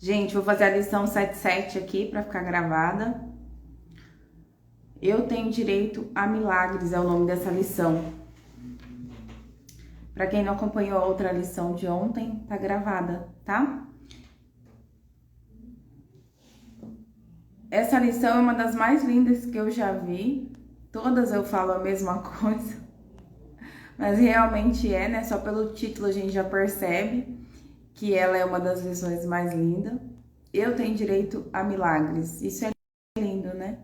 Gente, vou fazer a lição 77 aqui para ficar gravada. Eu tenho direito a milagres, é o nome dessa lição. Para quem não acompanhou a outra lição de ontem, tá gravada, tá? Essa lição é uma das mais lindas que eu já vi. Todas eu falo a mesma coisa, mas realmente é, né? Só pelo título a gente já percebe que ela é uma das lições mais lindas. Eu tenho direito a milagres. Isso é lindo, né?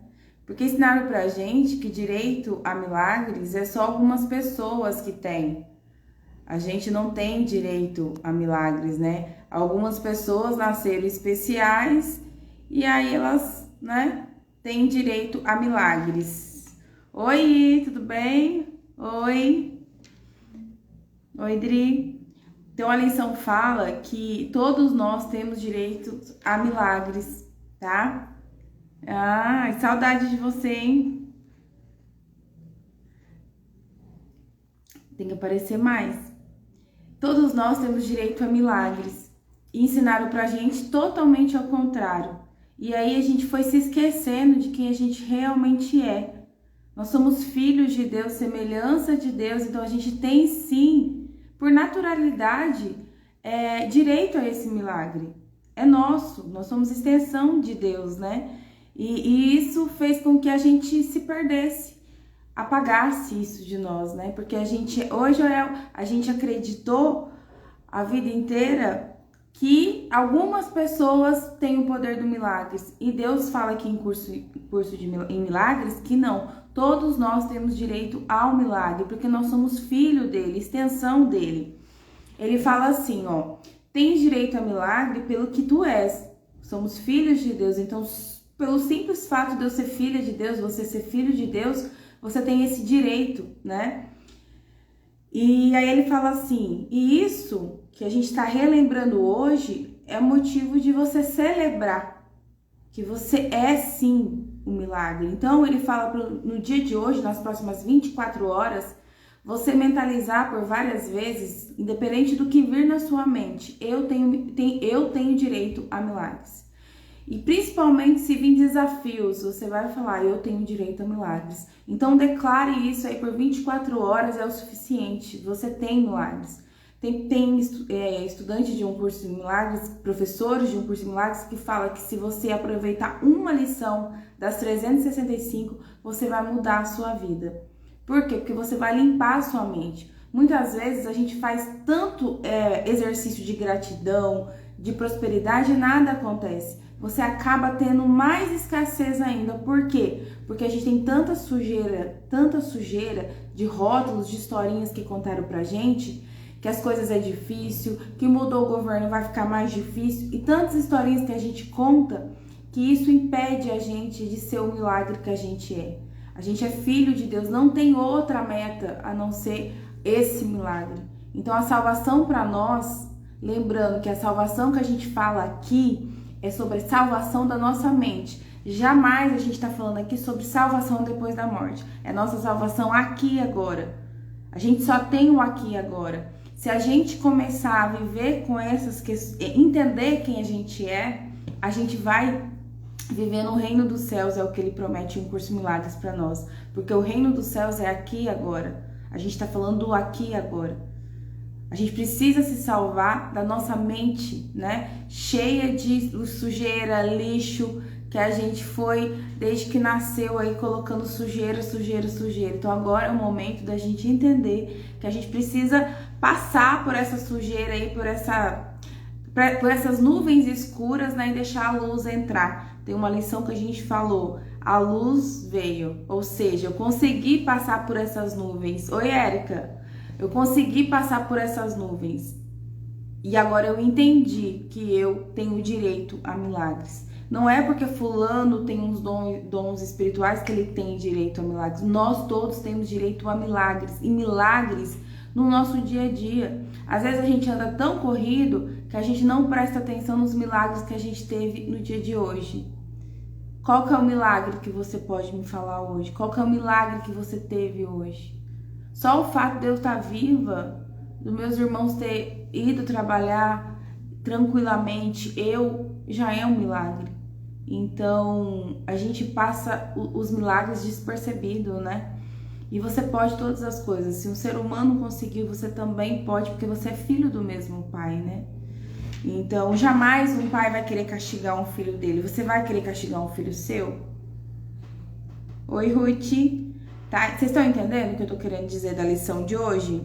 Porque ensinaram pra gente que direito a milagres é só algumas pessoas que têm. A gente não tem direito a milagres, né? Algumas pessoas nasceram especiais e aí elas, né, têm direito a milagres. Oi, tudo bem? Oi. Oi, Dri. Então a lição fala que todos nós temos direito a milagres, tá? Ah, saudade de você, hein? Tem que aparecer mais. Todos nós temos direito a milagres. E ensinaram pra gente totalmente ao contrário. E aí a gente foi se esquecendo de quem a gente realmente é. Nós somos filhos de Deus, semelhança de Deus, então a gente tem sim, por naturalidade, direito a esse milagre. É nosso, nós somos extensão de Deus, né? E isso fez com que a gente se perdesse, apagasse isso de nós, né? Porque a gente acreditou a vida inteira que algumas pessoas têm o poder do milagres. E Deus fala aqui em milagres que não. Todos nós temos direito ao milagre, porque nós somos filho dele, extensão dele. Ele fala assim, ó: tens direito a milagre pelo que tu és. Somos filhos de Deus, então pelo simples fato de eu ser filha de Deus, você ser filho de Deus, você tem esse direito, né? E aí ele fala assim, e isso que a gente está relembrando hoje é motivo de você celebrar que você é sim um milagre. Então ele fala no dia de hoje, nas próximas 24 horas, você mentalizar por várias vezes, independente do que vir na sua mente, eu tenho direito a milagres. E principalmente se vir desafios, você vai falar, eu tenho direito a milagres. Então declare isso aí por 24 horas, é o suficiente, você tem milagres. Tem estudante de um curso de milagres, professores de um curso de milagres que fala que se você aproveitar uma lição das 365, você vai mudar a sua vida. Por quê? Porque você vai limpar a sua mente. Muitas vezes a gente faz tanto exercício de gratidão, de prosperidade e nada acontece. Você acaba tendo mais escassez ainda. Por quê? Porque a gente tem tanta sujeira de rótulos, de historinhas que contaram pra gente, que as coisas é difícil, que mudou o governo, vai ficar mais difícil, e tantas historinhas que a gente conta, que isso impede a gente de ser o milagre que a gente é. A gente é filho de Deus, não tem outra meta a não ser esse milagre. Então a salvação para nós, lembrando que a salvação que a gente fala aqui é sobre a salvação da nossa mente. Jamais a gente está falando aqui sobre salvação depois da morte. É nossa salvação aqui e agora. A gente só tem o aqui e agora. Se a gente começar a viver com essas questões, entender quem a gente vai viver no reino dos céus, é o que ele promete em um curso de milagres para nós. Porque o reino dos céus é aqui e agora. A gente está falando do aqui e agora. A gente precisa se salvar da nossa mente, né? Cheia de sujeira, lixo, que a gente foi desde que nasceu aí colocando sujeira. Então agora é o momento da gente entender que a gente precisa passar por essa sujeira aí, por essas nuvens escuras, né? E deixar a luz entrar. Tem uma lição que a gente falou, a luz veio, ou seja, eu consegui passar por essas nuvens. Oi, Érica. Eu consegui passar por essas nuvens e agora eu entendi que eu tenho direito a milagres. Não é porque fulano tem uns dons espirituais que ele tem direito a milagres. Nós todos temos direito a milagres, e milagres no nosso dia a dia. Às vezes a gente anda tão corrido que a gente não presta atenção nos milagres que a gente teve no dia de hoje. Qual que é o milagre que você pode me falar hoje? Qual que é o milagre que você teve hoje? Só o fato de eu estar viva, dos meus irmãos ter ido trabalhar tranquilamente, eu já é um milagre. Então, a gente passa os milagres despercebido, né? E você pode todas as coisas. Se um ser humano conseguiu, você também pode, porque você é filho do mesmo pai, né? Então, jamais um pai vai querer castigar um filho dele. Você vai querer castigar um filho seu? Oi, Ruth. Tá? Vocês estão entendendo o que eu tô querendo dizer da lição de hoje?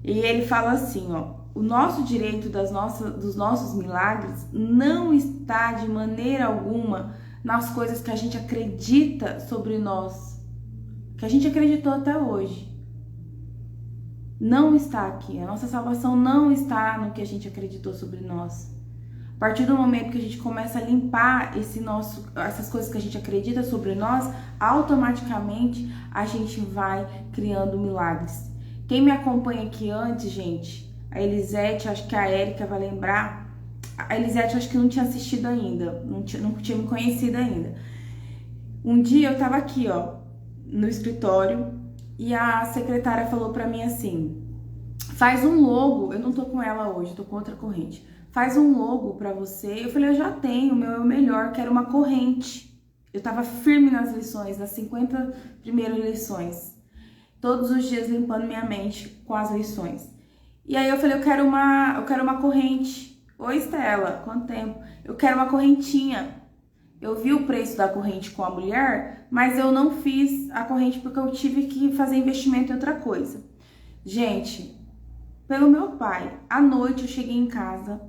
E ele fala assim, ó. O nosso direito dos nossos milagres não está de maneira alguma nas coisas que a gente acredita sobre nós, que a gente acreditou até hoje. Não está aqui. A nossa salvação não está no que a gente acreditou sobre nós. A partir do momento que a gente começa a limpar essas coisas que a gente acredita sobre nós, automaticamente a gente vai criando milagres. Quem me acompanha aqui antes, gente, a Elisete, acho que a Érica vai lembrar. A Elisete acho que não tinha assistido ainda, não tinha me conhecido ainda. Um dia eu tava aqui, ó, no escritório, e a secretária falou pra mim assim: faz um logo, eu não tô com ela hoje, tô com outra corrente. Faz um logo pra você. Eu falei, eu já tenho, o meu é o melhor, quero uma corrente. Eu tava firme nas lições, nas 50 primeiras lições. Todos os dias limpando minha mente com as lições. E aí eu falei, eu quero uma corrente. Oi, Estela, quanto tempo? Eu quero uma correntinha. Eu vi o preço da corrente com a mulher, mas eu não fiz a corrente porque eu tive que fazer investimento em outra coisa. Gente, pelo meu pai, à noite eu cheguei em casa,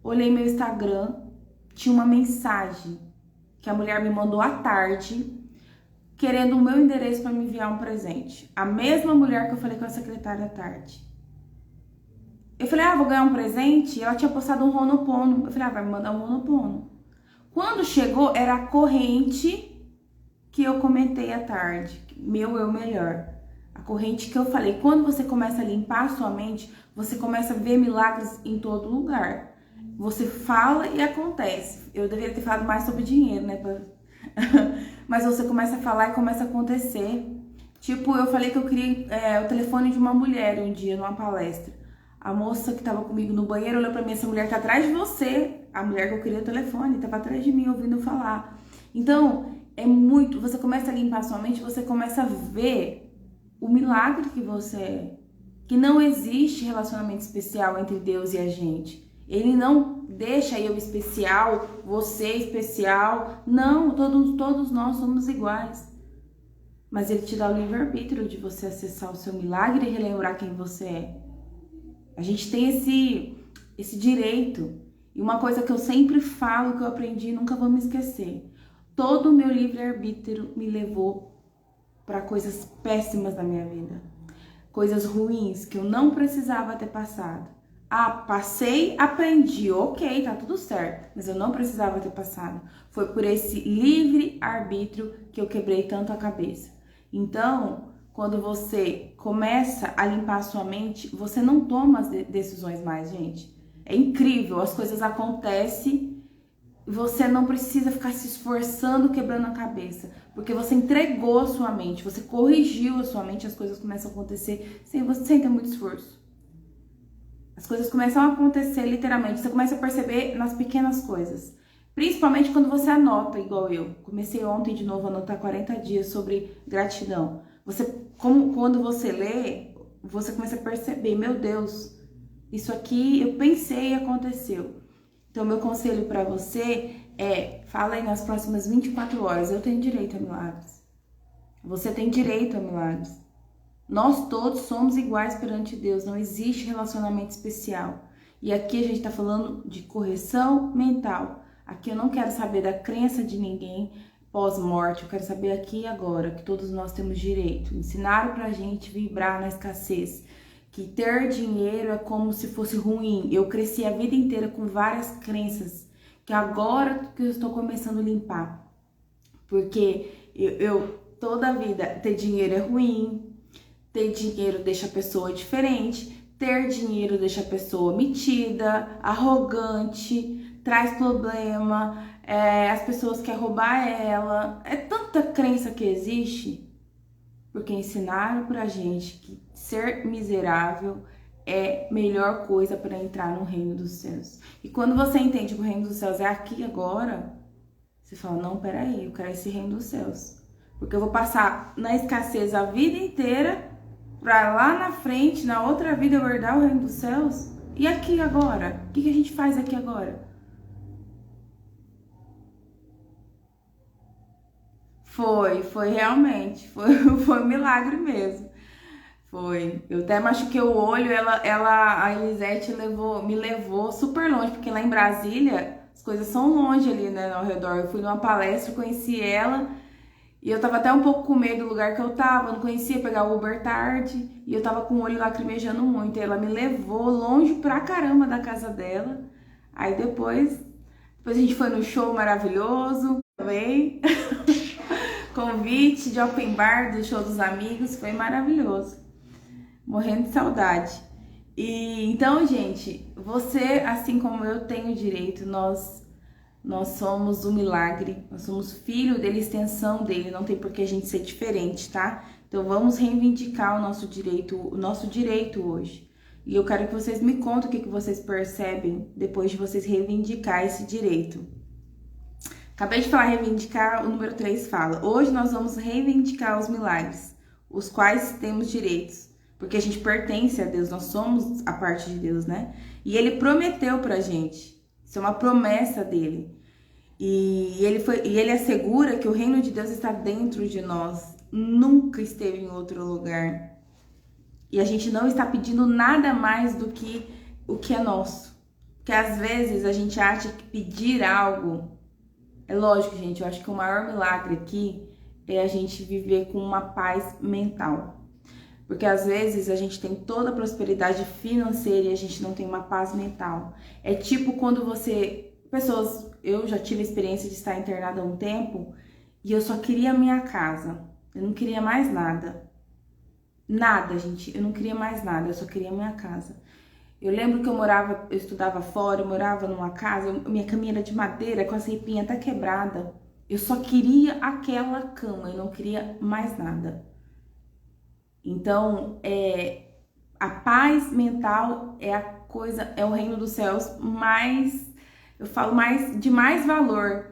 olhei meu Instagram, tinha uma mensagem que a mulher me mandou à tarde, querendo o meu endereço para me enviar um presente. A mesma mulher que eu falei com a secretária à tarde. Eu falei, vou ganhar um presente? E ela tinha postado um Ho'oponopono. Eu falei, vai me mandar um Ho'oponopono. Quando chegou, era a corrente que eu comentei à tarde. Meu eu melhor. A corrente que eu falei. Quando você começa a limpar a sua mente, você começa a ver milagres em todo lugar. Você fala e acontece. Eu deveria ter falado mais sobre dinheiro, né? Mas você começa a falar e começa a acontecer. Tipo, eu falei que eu queria o telefone de uma mulher um dia, numa palestra. A moça que tava comigo no banheiro olhou pra mim, essa mulher tá atrás de você. A mulher que eu queria o telefone, tava atrás de mim, ouvindo falar. Então, você começa a limpar a sua mente, você começa a ver o milagre que você é. Que não existe relacionamento especial entre Deus e a gente. Ele não deixa eu especial, você especial. Não, todos nós somos iguais. Mas ele te dá o livre-arbítrio de você acessar o seu milagre e relembrar quem você é. A gente tem esse direito. E uma coisa que eu sempre falo, que eu aprendi e nunca vou me esquecer. Todo o meu livre-arbítrio me levou para coisas péssimas na minha vida. Coisas ruins que eu não precisava ter passado. Passei, aprendi, ok, tá tudo certo. Mas eu não precisava ter passado. Foi por esse livre-arbítrio que eu quebrei tanto a cabeça. Então, quando você começa a limpar a sua mente, você não toma as decisões mais, gente. É incrível, as coisas acontecem, você não precisa ficar se esforçando, quebrando a cabeça. Porque você entregou a sua mente, você corrigiu a sua mente, as coisas começam a acontecer sem ter muito esforço. As coisas começam a acontecer literalmente, você começa a perceber nas pequenas coisas. Principalmente quando você anota, igual eu. Comecei ontem de novo a anotar 40 dias sobre gratidão. Quando você lê, você começa a perceber, meu Deus, isso aqui eu pensei e aconteceu. Então, meu conselho para você fala aí nas próximas 24 horas, eu tenho direito a milagres. Você tem direito a milagres. Nós todos somos iguais perante Deus, não existe relacionamento especial. E aqui a gente tá falando de correção mental. Aqui eu não quero saber da crença de ninguém pós-morte, eu quero saber aqui e agora, que todos nós temos direito. Ensinaram pra gente vibrar na escassez, que ter dinheiro é como se fosse ruim. Eu cresci a vida inteira com várias crenças, que agora que eu estou começando a limpar. Porque eu toda a vida, ter dinheiro é ruim, ter dinheiro deixa a pessoa diferente, ter dinheiro deixa a pessoa metida, arrogante, traz problema, as pessoas querem roubar ela. É tanta crença que existe, porque ensinaram pra gente que ser miserável é a melhor coisa para entrar no reino dos céus. E quando você entende que o reino dos céus é aqui agora, você fala, não, peraí, eu quero esse reino dos céus. Porque eu vou passar na escassez a vida inteira para lá na frente, na outra vida, eu herdar o reino dos céus. E aqui agora? O que a gente faz aqui agora? Foi realmente, foi um milagre mesmo. Foi. Eu até machuquei o olho, a Elisete me levou super longe, porque lá em Brasília as coisas são longe ali, né, ao redor. Eu fui numa palestra, conheci ela, e eu tava até um pouco com medo do lugar que eu tava, não conhecia, pegar o Uber tarde, e eu tava com o olho lacrimejando muito. E ela me levou longe pra caramba da casa dela. Aí depois a gente foi no show maravilhoso, também. Convite de open bar do show dos amigos, foi maravilhoso. Morrendo de saudade. E então, gente, você, assim como eu, tenho direito, nós somos um milagre, nós somos filho dele, extensão dele, não tem por que a gente ser diferente, tá? Então vamos reivindicar o nosso direito hoje. E eu quero que vocês me contem o que vocês percebem depois de vocês reivindicar esse direito. Acabei de falar reivindicar, o número 3 fala: hoje nós vamos reivindicar os milagres, os quais temos direitos, porque a gente pertence a Deus, nós somos a parte de Deus, né? E ele prometeu pra gente, isso é uma promessa dele. E ele assegura que o reino de Deus está dentro de nós, nunca esteve em outro lugar. E a gente não está pedindo nada mais do que o que é nosso. Porque às vezes a gente acha que pedir algo... É lógico, gente, eu acho que o maior milagre aqui é a gente viver com uma paz mental. Porque às vezes a gente tem toda a prosperidade financeira e a gente não tem uma paz mental. É tipo quando eu já tive a experiência de estar internada há um tempo e eu só queria a minha casa. Eu não queria mais nada. Nada, gente. Eu não queria mais nada, eu só queria a minha casa. Eu lembro que eu estudava fora, eu morava numa casa, minha caminha era de madeira, com a ripinha até quebrada. Eu só queria aquela cama, eu não queria mais nada. Então, a paz mental é o reino dos céus de mais valor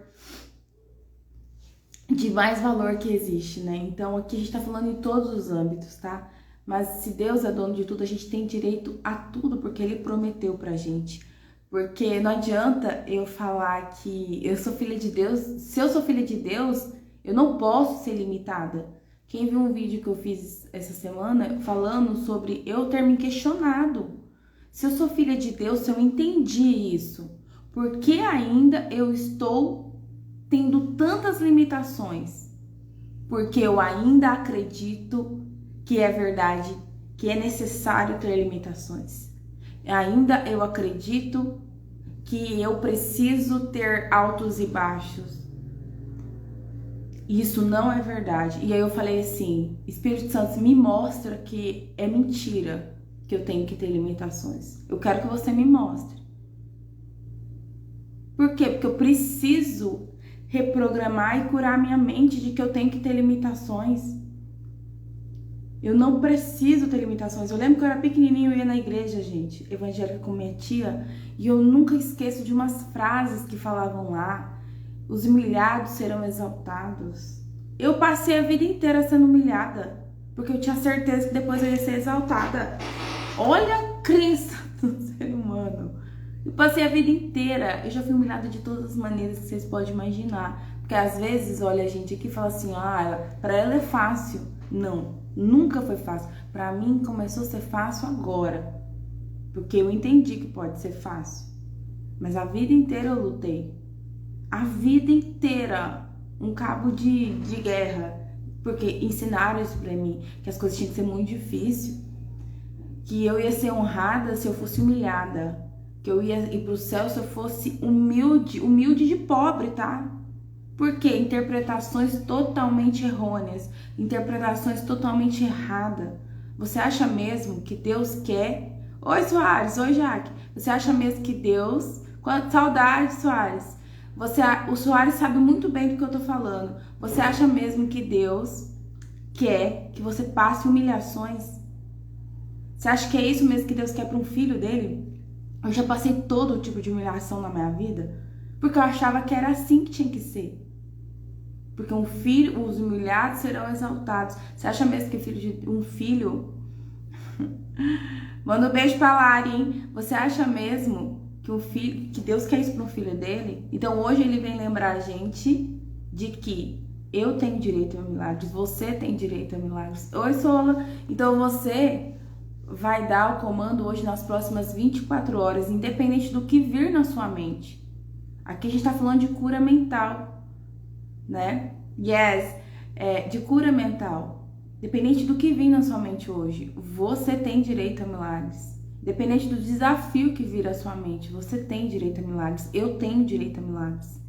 que existe, né? Então, aqui a gente tá falando em todos os âmbitos, tá? Mas se Deus é dono de tudo, a gente tem direito a tudo, porque Ele prometeu pra gente. Porque não adianta eu falar que eu sou filha de Deus. Se eu sou filha de Deus, eu não posso ser limitada. Quem viu um vídeo que eu fiz essa semana falando sobre eu ter me questionado. Se eu sou filha de Deus, se eu entendi isso, por que ainda eu estou tendo tantas limitações? Porque eu ainda acredito que é verdade, que é necessário ter limitações. Ainda eu acredito que eu preciso ter altos e baixos. Isso não é verdade. E aí eu falei assim, Espírito Santo, me mostra que é mentira que eu tenho que ter limitações. Eu quero que você me mostre. Por quê? Porque eu preciso reprogramar e curar minha mente de que eu tenho que ter limitações. Eu não preciso ter limitações. Eu lembro que eu era pequenininho e ia na igreja, gente, evangélica com minha tia, e eu nunca esqueço de umas frases que falavam lá. Os humilhados serão exaltados. Eu passei a vida inteira sendo humilhada, porque eu tinha certeza que depois eu ia ser exaltada. Olha a crença do ser humano. Eu passei a vida inteira, eu já fui humilhada de todas as maneiras que vocês podem imaginar. Porque às vezes, olha a gente aqui e fala assim, pra ela é fácil. Não, nunca foi fácil. Pra mim começou a ser fácil agora. Porque eu entendi que pode ser fácil. Mas a vida inteira eu lutei. A vida inteira. Um cabo de guerra. Porque ensinaram isso pra mim. Que as coisas tinham que ser muito difíceis. Que eu ia ser honrada se eu fosse humilhada. Que eu ia ir pro céu se eu fosse humilde. Humilde de pobre, tá? Porque interpretações totalmente errôneas, interpretações totalmente erradas. Você acha mesmo que Deus quer... Oi, Soares, oi, Jaque. Você acha mesmo que Deus... Saudade, Soares. O Soares sabe muito bem do que eu tô falando. Você acha mesmo que Deus quer que você passe humilhações? Você acha que é isso mesmo que Deus quer para um filho dele? Eu já passei todo tipo de humilhação na minha vida, porque eu achava que era assim que tinha que ser. Porque os humilhados serão exaltados. Você acha mesmo que um filho... Manda um beijo pra Lari, hein? Você acha mesmo que Deus quer isso para um filho dele? Então hoje ele vem lembrar a gente de que eu tenho direito a milagres, você tem direito a milagres. Oi, Sola. Então você vai dar o comando hoje nas próximas 24 horas, independente do que vir na sua mente. Aqui a gente tá falando de cura mental, né? Yes, de cura mental. Independente do que vir na sua mente hoje, você tem direito a milagres. Independente do desafio que vir à sua mente, você tem direito a milagres. Eu tenho direito a milagres.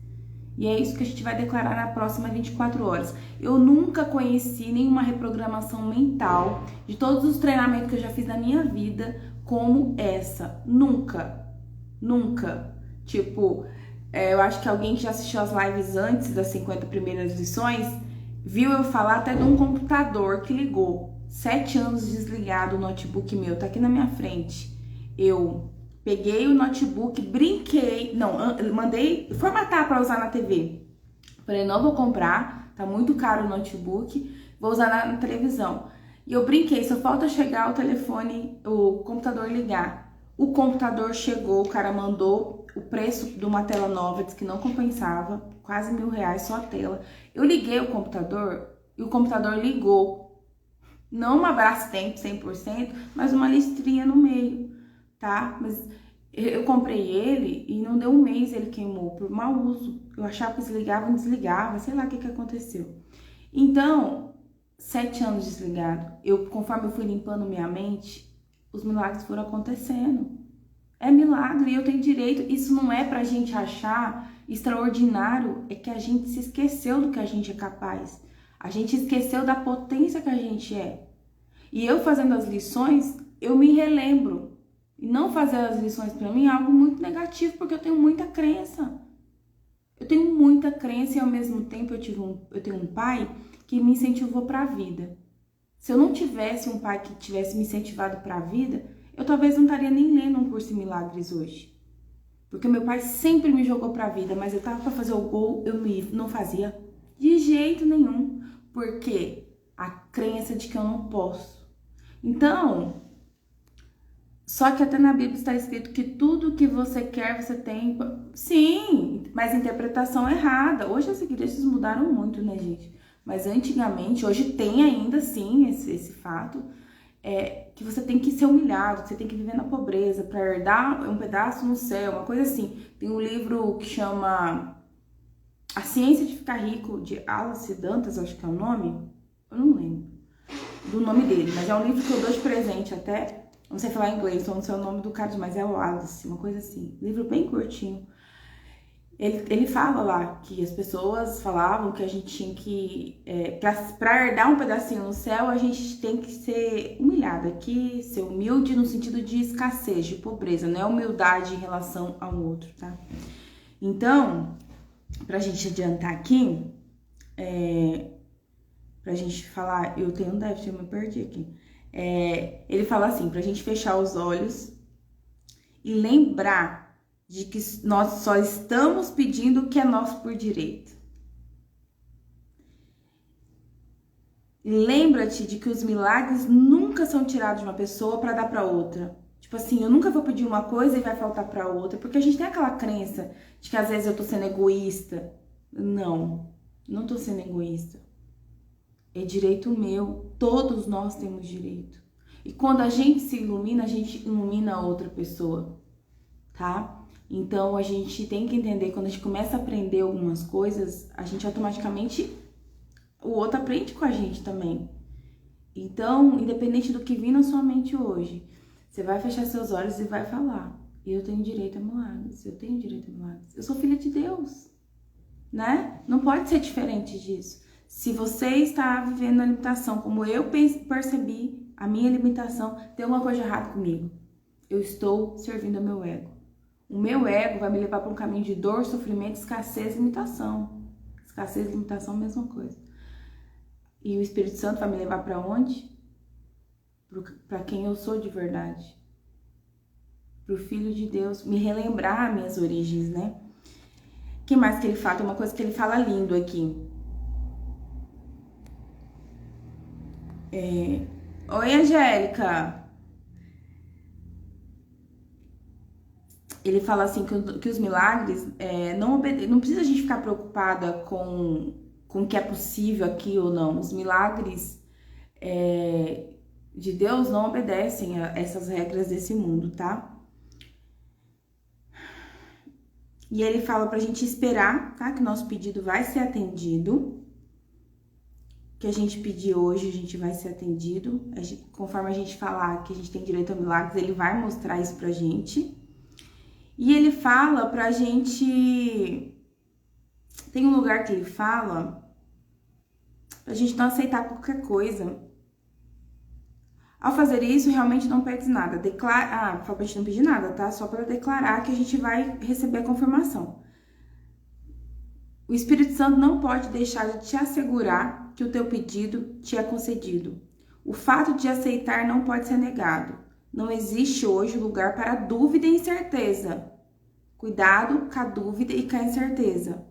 E é isso que a gente vai declarar na próxima 24 horas. Eu nunca conheci nenhuma reprogramação mental de todos os treinamentos que eu já fiz na minha vida como essa. Nunca. Nunca. Tipo, eu acho que alguém que já assistiu as lives antes das 50 primeiras lições viu eu falar até de um computador que ligou. 7 anos desligado o notebook meu, tá aqui na minha frente. Eu peguei o notebook, brinquei, mandei formatar para usar na TV. Falei, não vou comprar, tá muito caro o notebook, vou usar na televisão. E eu brinquei, só falta chegar o telefone, o computador ligar. O computador chegou, o cara mandou o preço de uma tela nova, disse que não compensava, quase R$1.000 só a tela. Eu liguei o computador e o computador ligou. Não uma Brastemp 100%, mas uma listrinha no meio, tá? Mas eu comprei ele e não deu um mês ele queimou por mau uso. Eu achava que desligava, não desligava, sei lá o que aconteceu. Então, 7 anos desligado, conforme eu fui limpando minha mente, os milagres foram acontecendo. É milagre, eu tenho direito. Isso não é pra gente achar extraordinário, é que a gente se esqueceu do que a gente é capaz. A gente esqueceu da potência que a gente é. E eu fazendo as lições, eu me relembro. E não fazer as lições pra mim é algo muito negativo, porque eu tenho muita crença. Eu tenho muita crença e ao mesmo tempo eu tenho um pai que me incentivou pra vida. Se eu não tivesse um pai que tivesse me incentivado pra vida, eu talvez não estaria nem lendo um curso em milagres hoje. Porque meu pai sempre me jogou pra vida, mas eu tava pra fazer o gol, não fazia de jeito nenhum. Porque a crença de que eu não posso. Então, só que até na Bíblia está escrito que tudo que você quer, você tem. Sim, mas interpretação errada. Hoje as igrejas mudaram muito, né, gente? Mas antigamente, hoje tem ainda sim esse fato. Que você tem que ser humilhado, você tem que viver na pobreza para herdar um pedaço no céu, uma coisa assim. Tem um livro que chama A Ciência de Ficar Rico, de Alice Dantas, acho que é o nome. Eu não lembro do nome dele, mas é um livro que eu dou de presente até. Não sei falar inglês, então não sei o nome do cara, mas é o Alice, uma coisa assim. Livro bem curtinho. Ele fala lá que as pessoas falavam que a gente tinha que... para herdar um pedacinho no céu, a gente tem que ser humilhado aqui, ser humilde no sentido de escassez, de pobreza, não é humildade em relação ao outro, tá? Então, pra gente adiantar aqui, pra gente falar... Eu tenho um déficit, eu me perdi aqui. Ele fala assim, pra gente fechar os olhos e lembrar de que nós só estamos pedindo o que é nosso por direito. Lembra-te de que os milagres nunca são tirados de uma pessoa para dar para outra. Tipo assim, eu nunca vou pedir uma coisa e vai faltar para outra, porque a gente tem aquela crença de que às vezes eu tô sendo egoísta. Não tô sendo egoísta. É direito meu, todos nós temos direito. E quando a gente se ilumina, a gente ilumina a outra pessoa, tá? Então, a gente tem que entender, quando a gente começa a aprender algumas coisas, a gente automaticamente, o outro aprende com a gente também. Então, independente do que vir na sua mente hoje, você vai fechar seus olhos e vai falar, eu tenho direito a milagres, eu tenho direito a milagres. Eu sou filha de Deus, né? Não pode ser diferente disso. Se você está vivendo a limitação, como eu percebi, a minha limitação, tem alguma coisa errada comigo. Eu estou servindo ao meu ego. O meu ego vai me levar para um caminho de dor, sofrimento, escassez e limitação. Escassez e limitação, mesma coisa. E o Espírito Santo vai me levar para onde? para quem eu sou de verdade. Pro Filho de Deus, me relembrar minhas origens, né? O que mais que ele fala? Tem uma coisa que ele fala lindo aqui. Oi, Angélica. Ele fala assim que os milagres não precisa a gente ficar preocupada com o que é possível aqui ou não. Os milagres de Deus não obedecem a essas regras desse mundo, tá? E ele fala pra gente esperar, tá? Que o nosso pedido vai ser atendido. Que a gente pedir hoje, a gente vai ser atendido. Conforme a gente falar que a gente tem direito a milagres, ele vai mostrar isso pra gente. E ele fala pra gente... Tem um lugar que ele fala pra gente não aceitar qualquer coisa. Ao fazer isso, realmente não perde nada. Pra gente não pedir nada, tá? Só para declarar que a gente vai receber a confirmação. O Espírito Santo não pode deixar de te assegurar que o teu pedido te é concedido. O fato de aceitar não pode ser negado. Não existe hoje lugar para dúvida e incerteza. Cuidado com a dúvida e com a incerteza.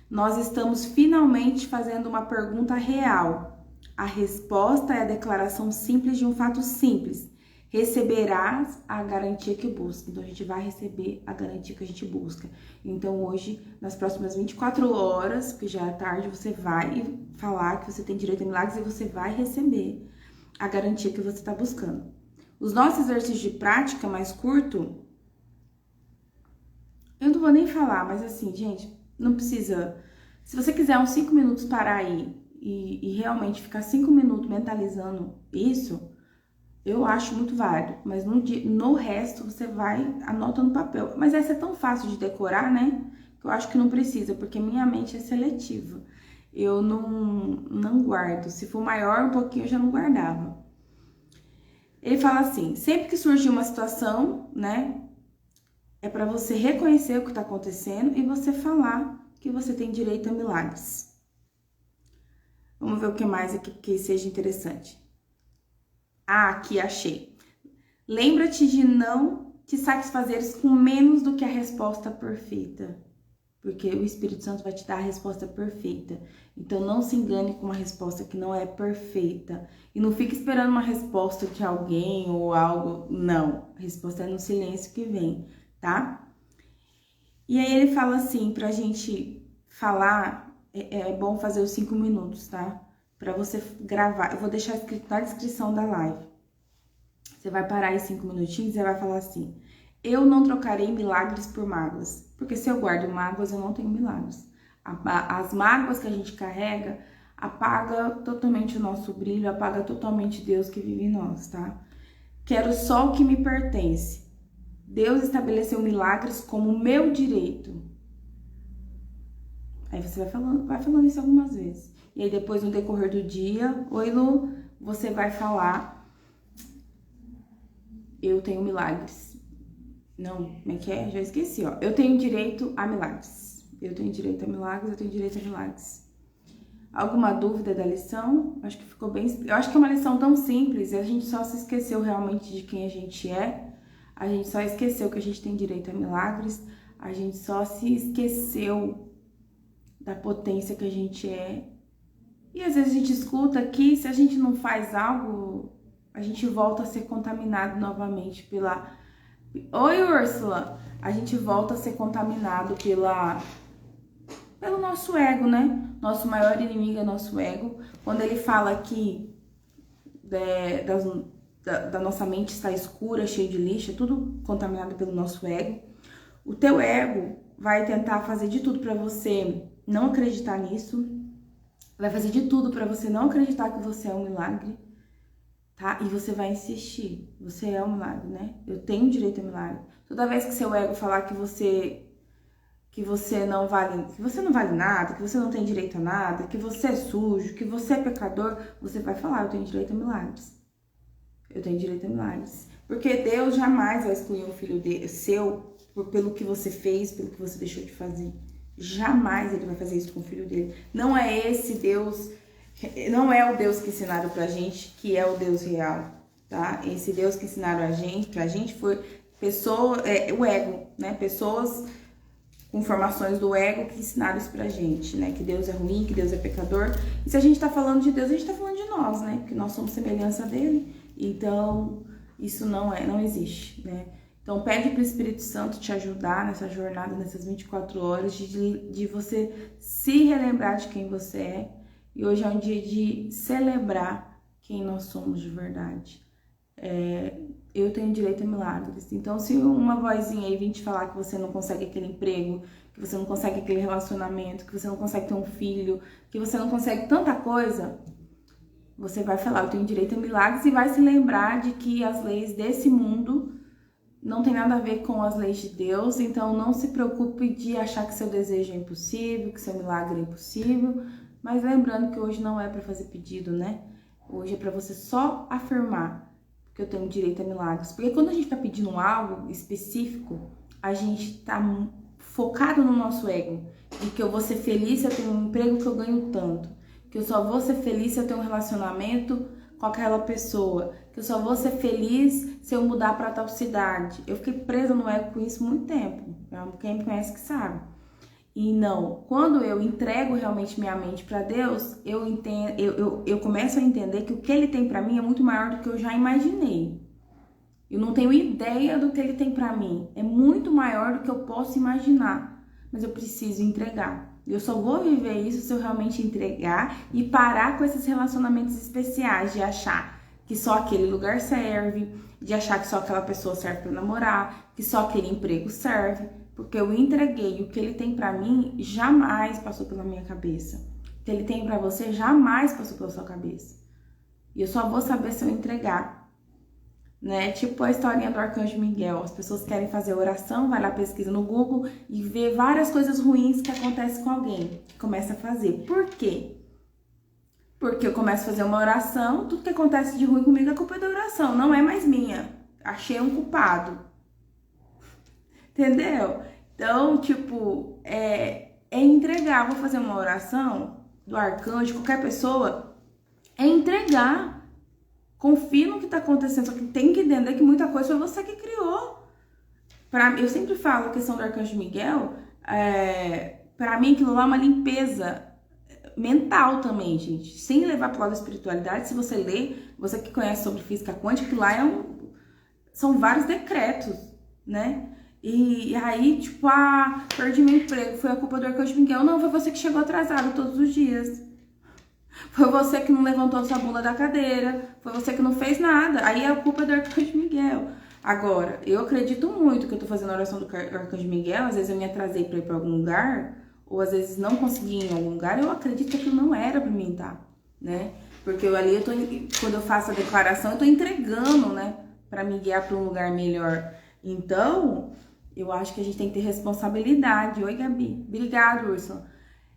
Nós estamos finalmente fazendo uma pergunta real. A resposta é a declaração simples de um fato simples. Receberás a garantia que busca. Então, a gente vai receber a garantia que a gente busca. Então, hoje, nas próximas 24 horas, que já é tarde, você vai falar que você tem direito a milagres e você vai receber a garantia que você está buscando. Os nossos exercícios de prática mais curto, eu não vou nem falar, mas assim, gente, não precisa... Se você quiser uns 5 minutos parar aí e realmente ficar 5 minutos mentalizando isso, eu acho muito válido. Mas no resto você vai, anota no papel. Mas essa é tão fácil de decorar, né? Que eu acho que não precisa, porque minha mente é seletiva. Eu não guardo. Se for maior um pouquinho, eu já não guardava. Ele fala assim, sempre que surgir uma situação, né? É para você reconhecer o que está acontecendo e você falar que você tem direito a milagres. Vamos ver o que mais aqui que seja interessante. Aqui achei. Lembra-te de não te satisfazeres com menos do que a resposta perfeita. Porque o Espírito Santo vai te dar a resposta perfeita. Então não se engane com uma resposta que não é perfeita. E não fique esperando uma resposta de alguém ou algo. Não. A resposta é no silêncio que vem, tá? E aí ele fala assim, pra gente falar, é bom fazer os 5 minutos, tá? Pra você gravar. Eu vou deixar escrito na descrição da live. Você vai parar aí 5 minutinhos e vai falar assim: eu não trocarei milagres por mágoas. Porque se eu guardo mágoas, eu não tenho milagres. As mágoas que a gente carrega apaga totalmente o nosso brilho, apaga totalmente Deus que vive em nós, tá? Quero só o que me pertence. Deus estabeleceu milagres como meu direito. Aí você vai falando isso algumas vezes. E aí depois, no decorrer do dia, oi Lu, você vai falar: eu tenho milagres. Não, como é que é? Já esqueci, ó. Eu tenho direito a milagres. Eu tenho direito a milagres, eu tenho direito a milagres. Alguma dúvida da lição? Acho que ficou bem... Eu acho que é uma lição tão simples e a gente só se esqueceu realmente de quem a gente é. A gente só esqueceu que a gente tem direito a milagres. A gente só se esqueceu da potência que a gente é. E às vezes a gente escuta que se a gente não faz algo, a gente volta a ser contaminado novamente pela... Oi, Úrsula! A gente volta a ser contaminado pelo nosso ego, né? Nosso maior inimigo é nosso ego. Quando ele fala aqui da nossa mente está escura, cheia de lixo, é tudo contaminado pelo nosso ego. O teu ego vai tentar fazer de tudo para você não acreditar nisso. Vai fazer de tudo para você não acreditar que você é um milagre, tá? E você vai insistir. Você é um milagre, né? Eu tenho direito a milagre. Toda vez que seu ego falar que você não vale nada, que você não tem direito a nada, que você é sujo, que você é pecador, você vai falar: eu tenho direito a milagres. Eu tenho direito a milagres. Porque Deus jamais vai excluir um filho seu pelo que você fez, pelo que você deixou de fazer. Jamais ele vai fazer isso com o filho dele. Não é esse Deus, não é o Deus que ensinaram pra gente, que é o Deus real. tá? Esse Deus que ensinaram pra gente foi o ego, né? Pessoas com formações do ego que ensinaram isso pra gente, né? Que Deus é ruim, que Deus é pecador. E se a gente tá falando de Deus, a gente tá falando de nós, né? Porque nós somos semelhança dele. Então, isso não existe, né? Então, pede pro Espírito Santo te ajudar nessa jornada, nessas 24 horas, de você se relembrar de quem você é. E hoje é um dia de celebrar quem nós somos de verdade. Eu tenho direito a milagres. Então, se uma vozinha aí vir te falar que você não consegue aquele emprego, que você não consegue aquele relacionamento, que você não consegue ter um filho, que você não consegue tanta coisa, você vai falar, eu tenho direito a milagres, e vai se lembrar de que as leis desse mundo não tem nada a ver com as leis de Deus. Então, não se preocupe de achar que seu desejo é impossível, que seu milagre é impossível. Mas lembrando que hoje não é para fazer pedido, né? Hoje é para você só afirmar que eu tenho direito a milagres. Porque quando a gente tá pedindo algo específico, a gente tá focado no nosso ego. De que eu vou ser feliz se eu tenho um emprego que eu ganho tanto. Que eu só vou ser feliz se eu tenho um relacionamento com aquela pessoa. Que eu só vou ser feliz se eu mudar para tal cidade. Eu fiquei presa no ego com isso muito tempo. Quem me conhece que sabe. E não, quando eu entrego realmente minha mente para Deus, eu começo a entender que o que Ele tem para mim é muito maior do que eu já imaginei. Eu não tenho ideia do que Ele tem para mim. É muito maior do que eu posso imaginar. Mas eu preciso entregar. Eu só vou viver isso se eu realmente entregar e parar com esses relacionamentos especiais de achar que só aquele lugar serve, de achar que só aquela pessoa serve para namorar, que só aquele emprego serve. Porque eu entreguei. O que Ele tem pra mim jamais passou pela minha cabeça. O que Ele tem pra você jamais passou pela sua cabeça. E eu só vou saber se eu entregar. Né? Tipo a historinha do Arcanjo Miguel. As pessoas querem fazer oração, vai lá, pesquisa no Google e vê várias coisas ruins que acontecem com alguém. Começa a fazer. Por quê? Porque eu começo a fazer uma oração, tudo que acontece de ruim comigo é culpa da oração, não é mais minha. Achei um culpado. Entendeu? Então, tipo, é entregar. Vou fazer uma oração do arcanjo, qualquer pessoa, é entregar. Confia no que tá acontecendo, só que tem que entender que muita coisa foi você que criou. Eu sempre falo a questão do Arcanjo Miguel, pra mim aquilo lá é uma limpeza mental também, gente. Sem levar pro lado da espiritualidade, se você ler, você que conhece sobre física quântica, aquilo lá são vários decretos, né? E aí, tipo, perdi meu emprego, foi a culpa do Arcanjo Miguel. Não, foi você que chegou atrasado todos os dias. Foi você que não levantou sua bunda da cadeira. Foi você que não fez nada. Aí a culpa é do Arcanjo Miguel. Agora, eu acredito muito que eu tô fazendo a oração do Arcanjo Miguel. Às vezes eu me atrasei pra ir pra algum lugar, ou às vezes não consegui ir em algum lugar. Eu acredito que aquilo não era pra mim, tá? Né? Porque quando eu faço a declaração, eu tô entregando, né? Pra me guiar pra um lugar melhor. Então, eu acho que a gente tem que ter responsabilidade. Oi, Gabi. Obrigada, Úrsula.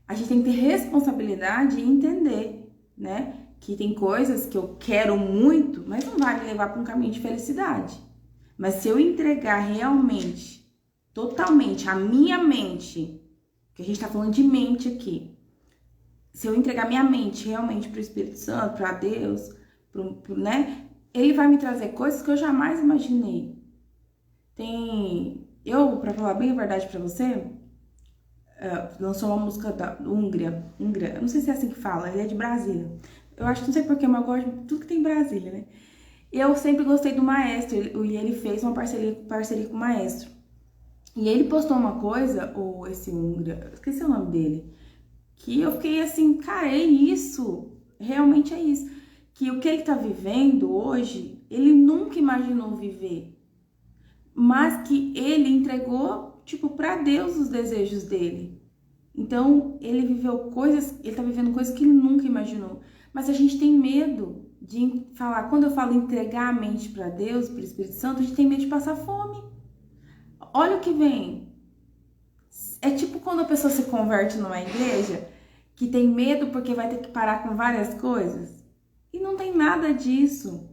A gente tem que ter responsabilidade e entender, né? Que tem coisas que eu quero muito, mas não vai me levar para um caminho de felicidade. Mas se eu entregar realmente, totalmente, a minha mente, que a gente tá falando de mente aqui, se eu entregar minha mente realmente pro Espírito Santo, para Deus, né? Ele vai me trazer coisas que eu jamais imaginei. Pra falar bem a verdade pra você, lançou uma música da Hungria, eu não sei se é assim que fala, ele é de Brasília. Eu acho que não sei porquê, mas eu gosto de tudo que tem em Brasília, né? Eu sempre gostei do Maestro, e ele fez uma parceria com o Maestro. E ele postou uma coisa, esse Hungria, esqueci o nome dele, que eu fiquei assim, cara, é isso, realmente é isso. Que o que ele tá vivendo hoje, ele nunca imaginou viver. Mas que ele entregou, tipo, pra Deus os desejos dele. Então, ele tá vivendo coisas que ele nunca imaginou. Mas a gente tem medo de falar, quando eu falo entregar a mente pra Deus, pro Espírito Santo, a gente tem medo de passar fome. Olha o que vem. É tipo quando a pessoa se converte numa igreja, que tem medo porque vai ter que parar com várias coisas. E não tem nada disso.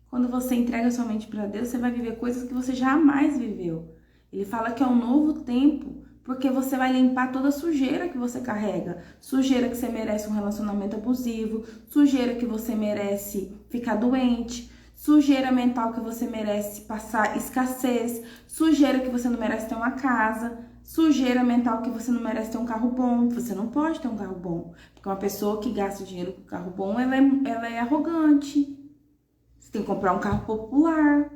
Quando você entrega sua mente para Deus, você vai viver coisas que você jamais viveu. Ele fala que é um novo tempo, porque você vai limpar toda a sujeira que você carrega. Sujeira que você merece um relacionamento abusivo, sujeira que você merece ficar doente, sujeira mental que você merece passar escassez, sujeira que você não merece ter uma casa, sujeira mental que você não merece ter um carro bom. Você não pode ter um carro bom, porque uma pessoa que gasta dinheiro com carro bom, ela é arrogante. Você tem que comprar um carro popular.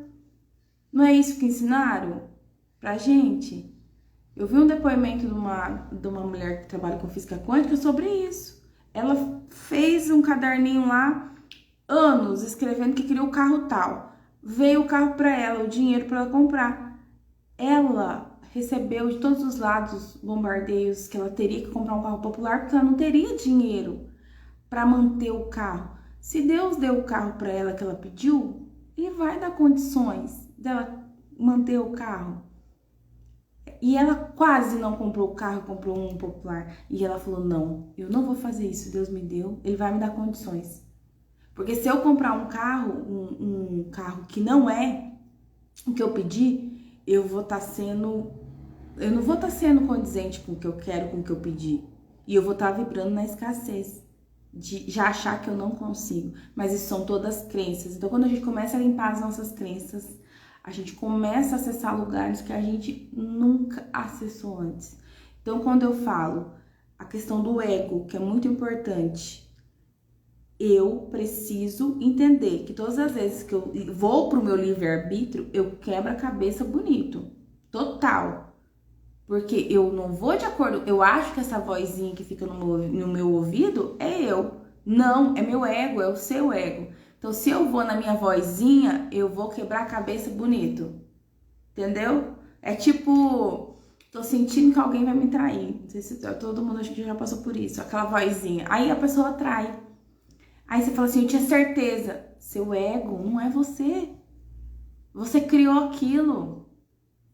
Não é isso que ensinaram pra gente? Eu vi um depoimento de uma mulher que trabalha com física quântica sobre isso. Ela fez um caderninho lá, anos, escrevendo que queria o carro tal. Veio o carro pra ela, o dinheiro pra ela comprar. Ela recebeu de todos os lados bombardeios que ela teria que comprar um carro popular porque ela não teria dinheiro para manter o carro. Se Deus deu o carro para ela que ela pediu, Ele vai dar condições dela manter o carro. E ela quase não comprou o carro, comprou um popular. E ela falou, não, eu não vou fazer isso, Deus me deu, Ele vai me dar condições. Porque se eu comprar um carro, um carro que não é o que eu pedi, eu não vou estar sendo condizente com o que eu quero, com o que eu pedi. E eu vou estar vibrando na escassez, de já achar que eu não consigo. Mas isso são todas crenças. Então, quando a gente começa a limpar as nossas crenças, a gente começa a acessar lugares que a gente nunca acessou antes. Então, quando eu falo a questão do ego, que é muito importante, eu preciso entender que todas as vezes que eu vou pro meu livre-arbítrio, eu quebro a cabeça bonito. Total. Porque eu não vou de acordo... Eu acho que essa vozinha que fica no meu ouvido é eu. Não, é meu ego, é o seu ego. Então, se eu vou na minha vozinha, eu vou quebrar a cabeça bonito. Entendeu? É tipo... Tô sentindo que alguém vai me trair. Não sei se todo mundo acho que já passou por isso. Aquela vozinha. Aí a pessoa trai. Aí você fala assim, eu tinha certeza. Seu ego não é você. Você criou aquilo.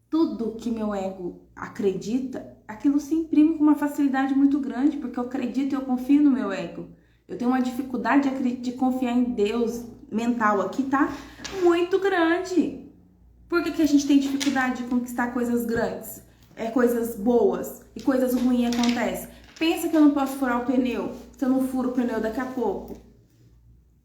Tudo que meu ego acredita, aquilo se imprime com uma facilidade muito grande, porque eu acredito e eu confio no meu ego. Eu tenho uma dificuldade de confiar em Deus mental aqui, tá? Muito grande. Por que a gente tem dificuldade de conquistar coisas grandes? Coisas boas e coisas ruins acontecem. Pensa que eu não posso furar o pneu, se eu não furo o pneu daqui a pouco.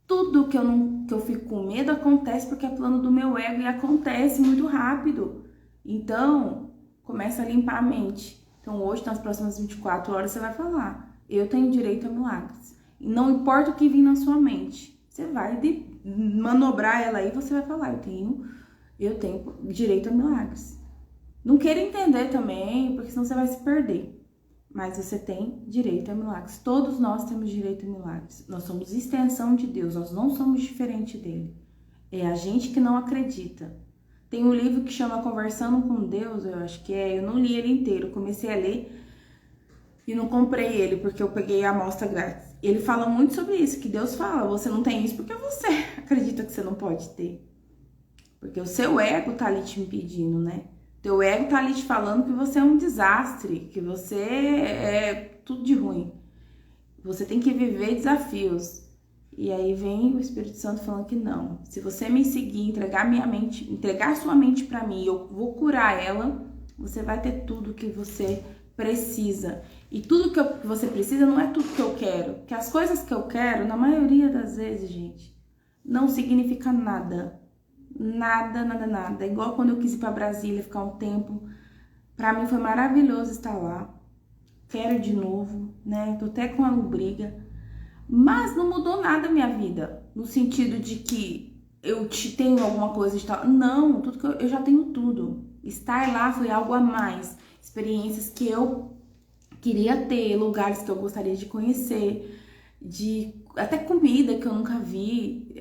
Tudo que eu fico com medo acontece porque é plano do meu ego e acontece muito rápido. Então, começa a limpar a mente. Então, hoje, nas próximas 24 horas, você vai falar, eu tenho direito a milagres. E não importa o que vir na sua mente, você vai manobrar ela aí, você vai falar, eu tenho direito a milagres. Não queira entender também, porque senão você vai se perder. Mas você tem direito a milagres. Todos nós temos direito a milagres. Nós somos extensão de Deus, nós não somos diferente dele. É a gente que não acredita. Tem um livro que chama Conversando com Deus, eu acho que é. Eu não li ele inteiro, comecei a ler e não comprei ele porque eu peguei a amostra grátis. Ele fala muito sobre isso, que Deus fala, você não tem isso porque você acredita que você não pode ter. Porque o seu ego tá ali te impedindo, né? Teu ego tá ali te falando que você é um desastre, que você é tudo de ruim. Você tem que viver desafios. E aí vem o Espírito Santo falando que não. Se você me seguir, entregar sua mente pra mim, eu vou curar ela, você vai ter tudo que você precisa. E tudo que você precisa não é tudo que eu quero. Porque as coisas que eu quero, na maioria das vezes, gente, não significa nada. Nada, nada, nada. É igual quando eu quis ir pra Brasília ficar um tempo. Pra mim foi maravilhoso estar lá. Quero de novo, né? Tô até com a briga. Mas não mudou nada a minha vida. No sentido de que eu tenho alguma coisa de tal. Não, tudo que eu já tenho tudo. Estar lá foi algo a mais. Experiências que eu queria ter, lugares que eu gostaria de conhecer, até comida que eu nunca vi.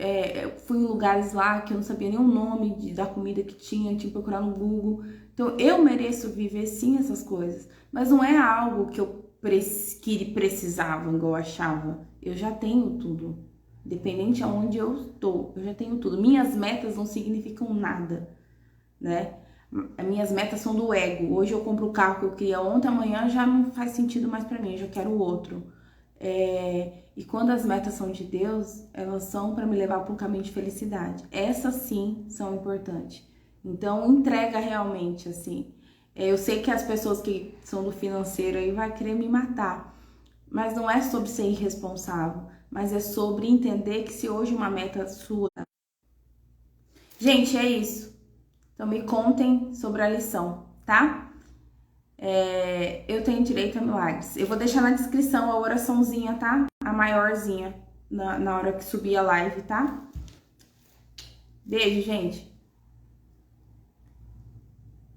Fui em lugares lá que eu não sabia nem o nome da comida que tinha que procurar no Google. Então eu mereço viver sim essas coisas, mas não é algo que eu precisava, igual eu achava. Eu já tenho tudo, independente aonde eu estou, eu já tenho tudo. Minhas metas não significam nada, né? As minhas metas são do ego. Hoje eu compro o carro que eu queria ontem, amanhã já não faz sentido mais pra mim, eu já quero outro. E quando as metas são de Deus, elas são para me levar para um caminho de felicidade. Essas sim são importantes. Então entrega realmente, assim. Eu sei que as pessoas que são do financeiro aí vai querer me matar. Mas não é sobre ser irresponsável, mas é sobre entender que se hoje uma meta sua Gente, é isso. Então me contem sobre a lição, tá? Eu tenho direito a milagres. Eu vou deixar na descrição a oraçãozinha, tá? A maiorzinha, na hora que subir a live, tá? Beijo, gente.